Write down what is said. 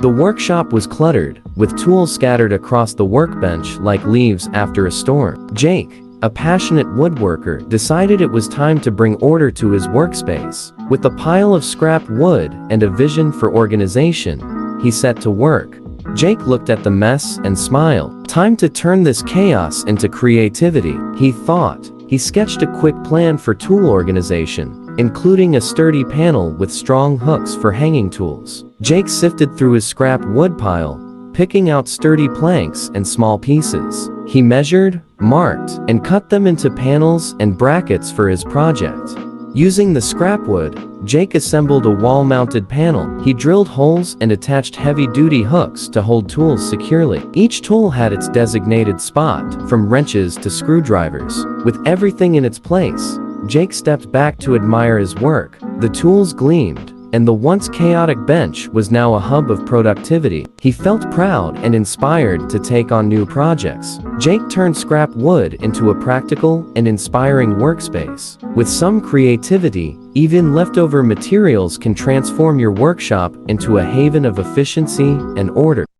The workshop was cluttered, with tools scattered across the workbench like leaves after a storm. Jake, a passionate woodworker, decided it was time to bring order to his workspace. With a pile of scrap wood and a vision for organization, he set to work. Jake looked at the mess and smiled. Time to turn this chaos into creativity, he thought. He sketched a quick plan for tool organization, including a sturdy panel with strong hooks for hanging tools. Jake sifted through his scrap wood pile, picking out sturdy planks and small pieces. He measured, marked, and cut them into panels and brackets for his project. Using the scrap wood, Jake assembled a wall-mounted panel. He drilled holes and attached heavy-duty hooks to hold tools securely. Each tool had its designated spot, from wrenches to screwdrivers. With everything in its place, Jake stepped back to admire his work. The tools gleamed, and the once chaotic bench was now a hub of productivity. He felt proud and inspired to take on new projects. Jake turned scrap wood into a practical and inspiring workspace. With some creativity, even leftover materials can transform your workshop into a haven of efficiency and order.